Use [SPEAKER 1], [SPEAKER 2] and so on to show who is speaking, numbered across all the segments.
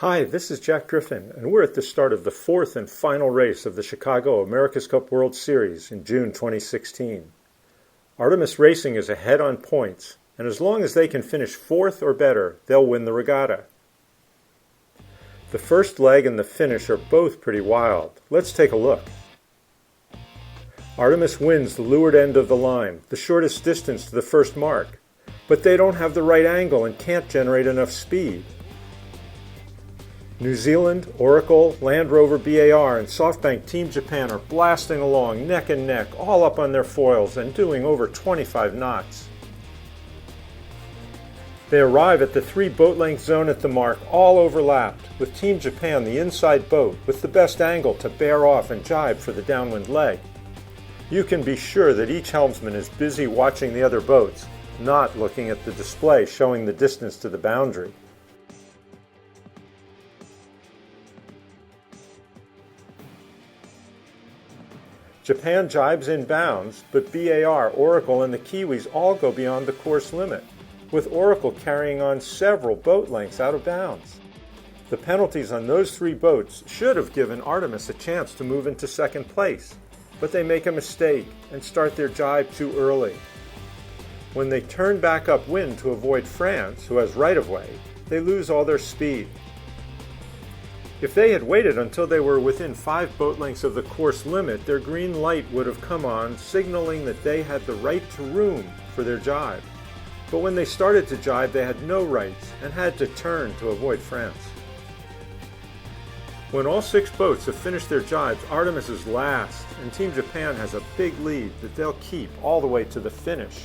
[SPEAKER 1] Hi, this is Jack Griffin, and we're at the start of the fourth and final race of the Chicago America's Cup World Series in June 2016. Artemis Racing is ahead on points, and as long as they can finish fourth or better, they'll win the regatta. The first leg and the finish are both pretty wild. Let's take a look. Artemis wins the leeward end of the line, the shortest distance to the first mark, but they don't have the right angle and can't generate enough speed. New Zealand, Oracle, Land Rover BAR, and SoftBank Team Japan are blasting along neck and neck, all up on their foils and doing over 25 knots. They arrive at the 3 boat length zone at the mark, all overlapped, with Team Japan the inside boat with the best angle to bear off and jibe for the downwind leg. You can be sure that each helmsman is busy watching the other boats, not looking at the display showing the distance to the boundary. Japan jibes in bounds, but BAR, Oracle, and the Kiwis all go beyond the course limit, with Oracle carrying on several boat lengths out of bounds. The penalties on those 3 boats should have given Artemis a chance to move into second place, but they make a mistake and start their jibe too early. When they turn back upwind to avoid France, who has right-of-way, they lose all their speed. If they had waited until they were within 5 boat lengths of the course limit, their green light would have come on, signaling that they had the right to room for their jibe. But when they started to jibe, they had no rights and had to turn to avoid France. When all 6 boats have finished their jibes, Artemis is last, and Team Japan has a big lead that they'll keep all the way to the finish.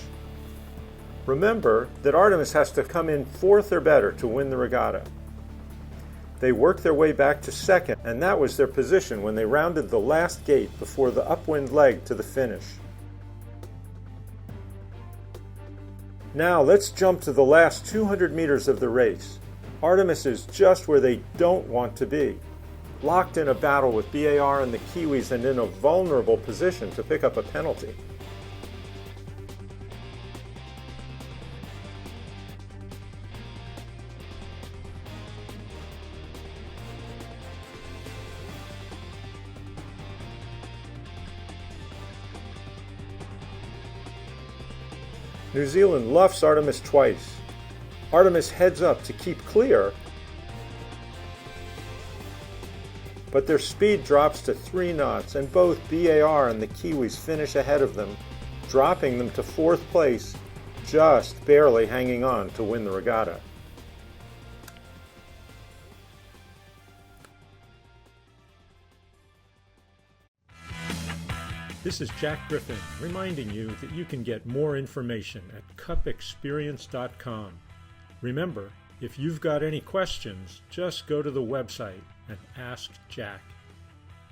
[SPEAKER 1] Remember that Artemis has to come in 4th or better to win the regatta. They worked their way back to second, and that was their position when they rounded the last gate before the upwind leg to the finish. Now let's jump to the last 200 meters of the race. Artemis is just where they don't want to be, locked in a battle with BAR and the Kiwis and in a vulnerable position to pick up a penalty. New Zealand luffs Artemis twice. Artemis heads up to keep clear, but their speed drops to 3 knots, and both BAR and the Kiwis finish ahead of them, dropping them to 4th place, just barely hanging on to win the regatta. This is Jack Griffin reminding you that you can get more information at cupexperience.com. Remember, if you've got any questions, just go to the website and ask Jack.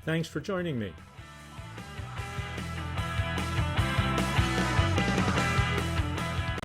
[SPEAKER 1] Thanks for joining me.